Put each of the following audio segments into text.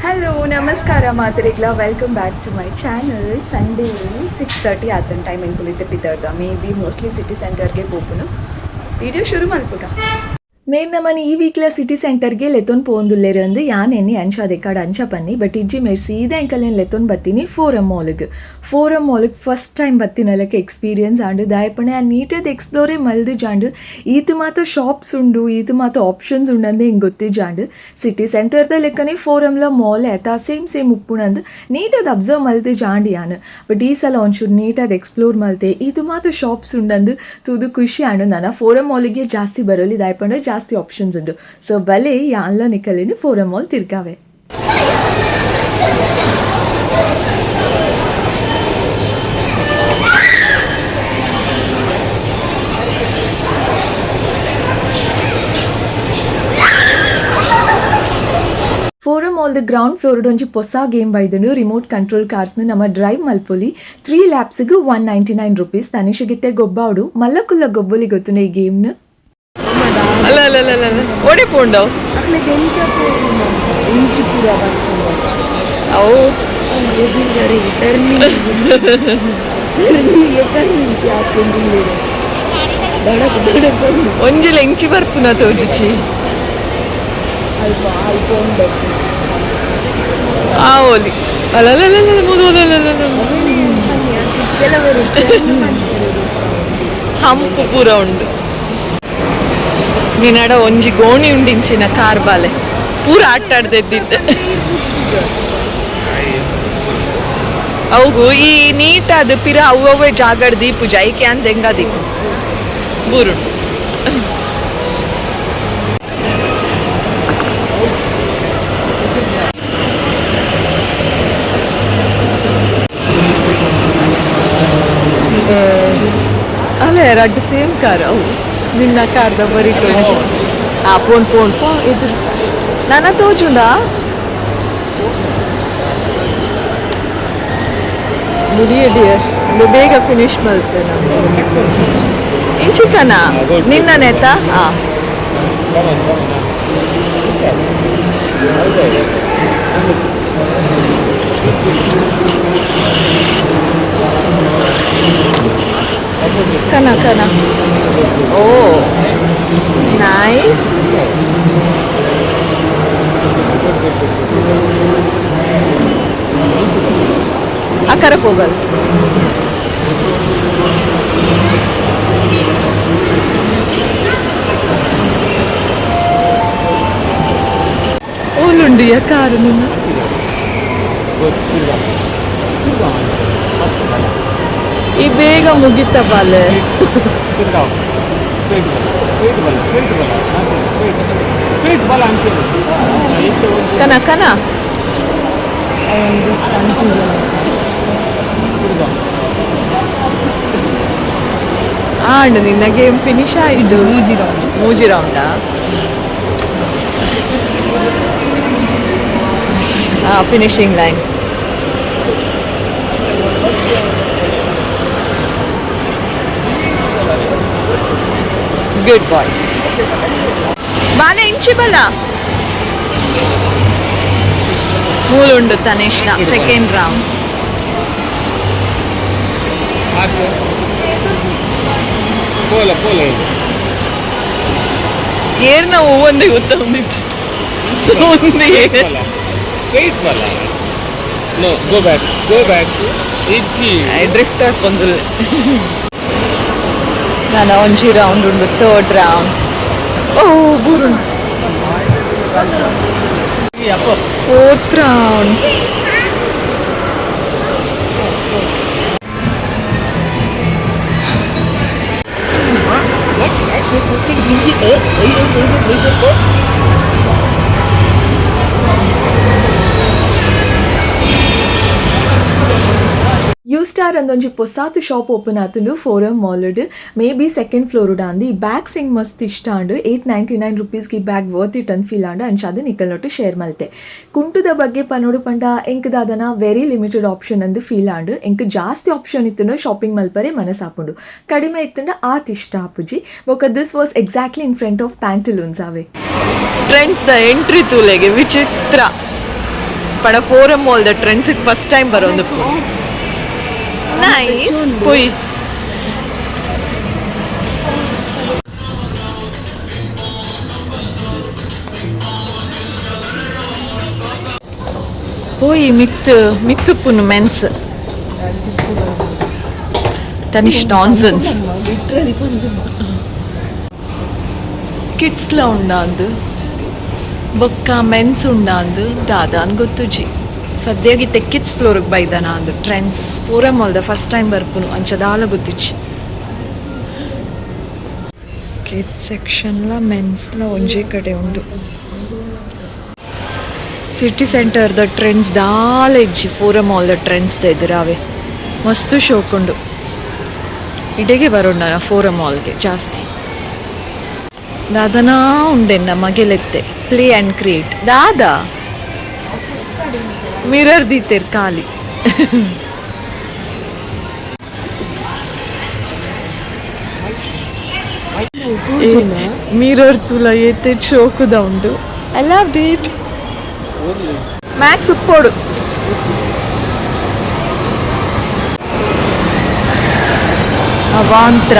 Hello ನಮಸ್ಕಾರ ಮಾತರಿಗ್ಲ welcome back to my channel. Sunday 6:30 ಆತನ ಟೈಮ್ ಎಂಕುಲಿತ್ತೆ ಪಿತರ್ದ ಮೇ ಬಿ ಮೋಸ್ಟ್ಲಿ ಸಿಟಿ ಸೆಂಟರ್ಗೆ ಹೋಗ್ನು ವಿಡಿಯೋ ಶುರು ಮಲ್ಪುಗ. ಮೇನ್ ನಮ್ಮನೆ ಈ ವೀಕ್ಲ ಸಿಟಿ ಸೆಂಟರ್ಗೆ ಲೆತ್ತೊಂದು ಪೋಂದುಲ್ಲೇರು ಅಂದು ಯಾನೆನ್ನಿ ಅಂಚಾದೆ ಕಾಡು ಅಂಚ ಪನ್ನಿ ಬಟ್ ಇಜ್ಜಿ ಮೇರ್ ಸೀದಾ ಎಂಕಲ್ಲೇನು ಲೆತ್ತೊಂದು ಬತ್ತೀನಿ ಫೋರಮ್ ಮಾಲ್ಗೆ ಫಸ್ಟ್ ಟೈಮ್ ಬತ್ತಿನಲಕ್ಕೆ ಎಕ್ಸ್ಪೀರಿಯನ್ಸ್ ಆಂಡು ದಾಯಪಣೆ ಆ ನೀಟದ ಎಕ್ಸ್ಪ್ಲೋರೇ ಮಲ್ದು ಜಾಂಡು ಈತು ಮಾತ್ರ ಶಾಪ್ಸ್ ಉಂಡು ಈತು ಮಾತ್ರ ಆಪ್ಷನ್ಸ್ ಉಂಡಂದೆ ಹಿಂಗೆ ಗೊತ್ತಿಜಾಂಡು ಸಿಟಿ ಸೆಂಟರ್ದ ಲೆಕ್ಕನೆ ಫೋರಮ್ಲ ಮಾಲ್ ಆಯ್ತಾ ಸೇಮ್ ಉಪ್ಪುಣಂದು ನೀಟದ ಅಬ್ಸರ್ವ್ ಮಲ್ದು ಜಾಂಡು ಯಾನು ಬಟ್ ಈ ಸಲ ಒಂಚೂರು ನೀಟದ ಎಕ್ಸ್ಪ್ಲೋರ್ ಮಲ್ತೆ ಇದು ಮಾತ್ರ ಶಾಪ್ಸ್ ಉಂಡಂದು ತುದು ಖುಷಿ ಆಂಡು ನಾನು ಫೋರಮ್ ಮಾಲಿಗೆ ಜಾಸ್ತಿ ಬರೋಲಿ ದಾಯಪಂಡ ಜಾಸ್ತಿ ಆಪ್ಷನ್ಸ್ ಉಂಡು ಸೊ ಬಲೆ ಯಾನ್ಲ ನಿಕಲಿನ ಫೋರಮ್ ಮಾಲ್ ತಿರ್ಗಾವೆ. ಫೋರಮ್ ಮಾಲ್ದ ಗ್ರೌಂಡ್ ಫ್ಲೋರ್ಡ್ ಒಂಜಿ ಹೊಸ ಗೇಮ್ ಬೈದನು ರಿಮೋಟ್ ಕಂಟ್ರೋಲ್ ಕಾರ್ಸ್ನ ನಮ್ಮ ಡ್ರೈವ್ ಮಲ್ಪೊಲಿ 3 ಲ್ಯಾಪ್ಸ್ಗೂ $199 ತನಿಷಗಿತ್ತೆ ಗೊಬ್ಬಾವಡು ಮಲ್ಲಕುಲ್ಲ ಗೊಬ್ಬಲಿ ಗೊತ್ತುನ ಈ ಗೇಮ್ನ ಅಲ್ಲ ಓಡಿ ಪೋಂಡವ್ ಅವು ಒಂಜಿಲ ಎಂಚಿ ಬರ್ಪುನ ತೋಜುಚಿ ಆ ಓಲಿ ಅಲ್ಲ ಹಂಪು ಪೂರ ಉಂಡು ನೀನಡ ಒಂಜಿ ಗೋಣಿ ಉಂಡಿಂಚಿನ ಕಾರ್ ಬಾಲೆ ಪೂರ ಆಟಾಡ್ದಿದ್ದೆ ಅವು ಈ ನೀಟಾದ ಪಿರ ಅವೇ ಜಾಗಡ್ ದೀಪು ಜೈಕೆ ಅಂತ ಹೆಂಗ ದೀಪು ಬೂರುಂಡು ಅಲ್ಲ ಎರಡು ಸೇಮ್ ಕಾರ್ ಅವು ನಿನ್ನ ಕಾರ್ದ ಬರೀತು ಪೋನ್ ಇದು ನನ್ನ ತೋಜುಂಡಾ ಡಿಯರ್ ಬೇಗ ಫಿನಿಶ್ ಮಲ್ತೆ ನಾನು ಇಂಚಿಕನ ನಿನ್ನ ನೆತ ಕನ ಓ ನೈಸ್ ಅಕ್ಕರ ಹೋಗಲ್ ಓಲುಂಡಿಯ ಕಾರು ನಿನ್ನ ಈ ಬೇಗ ಮುಗಿತ ಬಾಲೆ ಕನ ಆಂಡ್ ನಿನ್ನ ಗೇಮ್ ಫಿನಿಶ್ ಆಯಿತು ಮೂಜಿ ರೌಂಡಾ ಫಿನಿಶಿಂಗ್ ಲೈನ್ ಗುಡ್ ಬಾಯ್ ಬಾನೆ ಇಂಚಿ ಬಲ ಮೂಲುಂಡು ತನಿಷ್ನ ಸೆಕೆಂಡ್ ರೌಂಡ್ ಏರ್ನ ಒಂದೇ ಗೊತ್ತೊಂದಿತ್ತು ಡ್ರಿಫ್ಟ್ ಹಾಕೊಂದು ನಾನು ಒಂಜಿ ರೌಂಡ್ ಉಂಡು ಥರ್ಡ್ ರೌಂಡ್ ಓ ಬೂರು ಫೋರ್ತ್ ರೌಂಡ್ ಯೂಸ್ಟಾರ್ ಅಂದೊಂಜಿ ಪೊಸಾತು ಶಾಪ್ ಓಪನ್ ಆತುಂಡು ಫೋರಮ್ ಮಾಲ್ಡ್ ಮೇ ಬಿ ಸೆಕೆಂಡ್ ಫ್ಲೋರ್ಡ್ ಅಂದು ಈ ಬ್ಯಾಗ್ ಸಿಂಗ್ ಮಸ್ತ್ ಇಷ್ಟ ಆಂಡು $899 ಈ ಬ್ಯಾಗ್ ವರ್ತ್ ಇಟ್ ಅಂತ ಫೀಲ್ ಆಂಡು ಅಂಚಾದ ನಿಕಲ್ನೊಟ್ಟು ಶೇರ್ ಮಲ್ತೆ ಕುಂಟುದ ಬಗ್ಗೆ ಪನೋಡು ಪಂಡ ಎಂಕದಾದನ ವೆರಿ ಲಿಮಿಟೆಡ್ ಆಪ್ಷನ್ ಅಂದು ಫೀಲ್ ಆಂಡು ಎಂಕ್ ಜಾಸ್ತಿ ಆಪ್ಷನ್ ಇತ್ತುಂಡು ಶಾಪಿಂಗ್ ಮಲ್ಪರೆ ಮನಸ್ಸಾಪುಂಡು ಕಡಿಮೆ ಇತ್ತುಂಡ ಆತ್ ಇಷ್ಟ ಆಪುಜಿ ಬೊಕ this was exactly in front of Pantaloons ಅವೆ ಟ್ರೆಂಡ್ಸ್ ದ ಎಂಟ್ರಿ ತೂಲೆಗೆ ವಿಚಿತ್ರ ದೈಪಣ ಫೋರಮ್ ಮಾಲ್ ದ ಟ್ರೆಂಡ್ಸ್ ಫಸ್ಟ್ ಟೈಮ್ ಬರೋದು ನೈಸ್ ಪೊಯ್ ಪೋಯಿ ಮಿತ್ತುಪ್ಪುನು ಮೆನ್ಸ್ ತನಿಷ್ ನಾನ್ಸೆನ್ಸ್ ಕಿಡ್ಸ್ಲ ಉಂಡಾಂದು ಬೊಕ್ಕ ಮೆನ್ಸ್ ಉಂಡಾಂದು ದಾದಾನ್ ಗೊತ್ತುಜಿ ಸದ್ಯಗಿತ್ತೆ ಕಿಡ್ಸ್ ಫ್ಲೋರ್ಗೆ ಬೈದಾನ ಅಂದು ಟ್ರೆಂಡ್ಸ್ ಫೋರಮ್ ಮಾಲ್ದ ಫಸ್ಟ್ ಟೈಮ್ ಬರ್ಪುನು ಅಂಚದಾಲ ಗೊತ್ತುಜಿ ಕಿಡ್ಸ್ ಸೆಕ್ಷನ್ಲ ಮೆನ್ಸ್ಲ ಒಂಜೇ ಕಡೆ ಉಂಡು ಸಿಟಿ ಸೆಂಟರ್ದ ಟ್ರೆಂಡ್ಸ್ ದಾಲ ಇಜ್ಜಿ ಫೋರಮ್ ಮಾಲ್ದ ಟ್ರೆಂಡ್ಸ್ ಎದುರಾವೆ ಮಸ್ತು ಶೋಕುಂಡು ಇಡೆಗೆ ಬರೋಣ ಫೋರಮ್ ಮಾಲ್ಗೆ ಜಾಸ್ತಿ ದಾದನಾ ಉಂಡೆನ್ನ ಮಗೆಲೆತ್ತೆ ಪ್ಲೇ ಆ್ಯಂಡ್ ಕ್ರಿಯೇಟ್ ದಾದಾ ಮಿರರ್ ದೀತೆರ್ ಖಾಲಿ ಮಿರರ್ ತುಲ ಏತೆ ಶೋಕುದ ಉಂಡು ಐ ಲವ್ ಇಟ್ ಮ್ಯಾಕ್ಸ್ ಉಪ್ಪೋಡು ಅವಾಂತ್ರ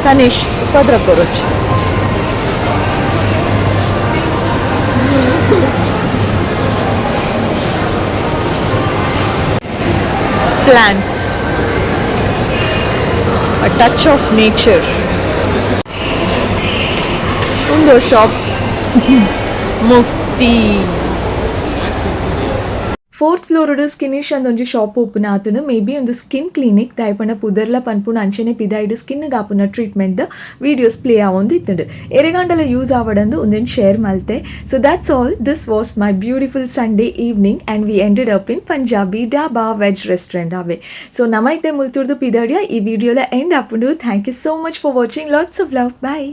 ತನಿಷ್ ಉಪದ್ರ ಕೊರೊಚ್ಚು plants, a touch of nature. Undo shop Mukti. Fourth ಫ್ಲೋರ್ಡ್ ಸ್ಕಿನ್ನಿಶ್ ಅಂದೊಂಜಿ ಶಾಪ್ ಓಪನ್ ಆತನು ಮೇ ಬಿ ಒಂದು ಸ್ಕಿನ್ ಕ್ಲಿನಿಕ್ ದಯಪಂಡ ಪುದರ್ಲ ಪನ್ಪುನ ಅಂಚನೆ ಪಿದಾಯ್ಡ್ ಸ್ಕಿನ್ಗೆ ಆಪುನ ಟ್ರೀಟ್ಮೆಂಟ್ ದ ವೀಡಿಯೋಸ್ ಪ್ಲೇ ಆವೊಂದು ಇತ್ತುಂಡು ಎರೆಗಂಡಲ ಯೂಸ್ ಆವಡಂದು ಒಂದೊಂದು ಶೇರ್ ಮಲ್ತೆ so that's all this was my beautiful Sunday evening and we ended up in Punjabi dhaba veg restaurant ಅವೇ ಸೊ ನಮೈತೆ ಮುಲ್ತುರ್ದು ಪಿದಾಡಿಯ ಈ ವಿಡಿಯೋಲ ಎಂಡ್ ಆಪುಂಡು thank you so much for watching lots of love bye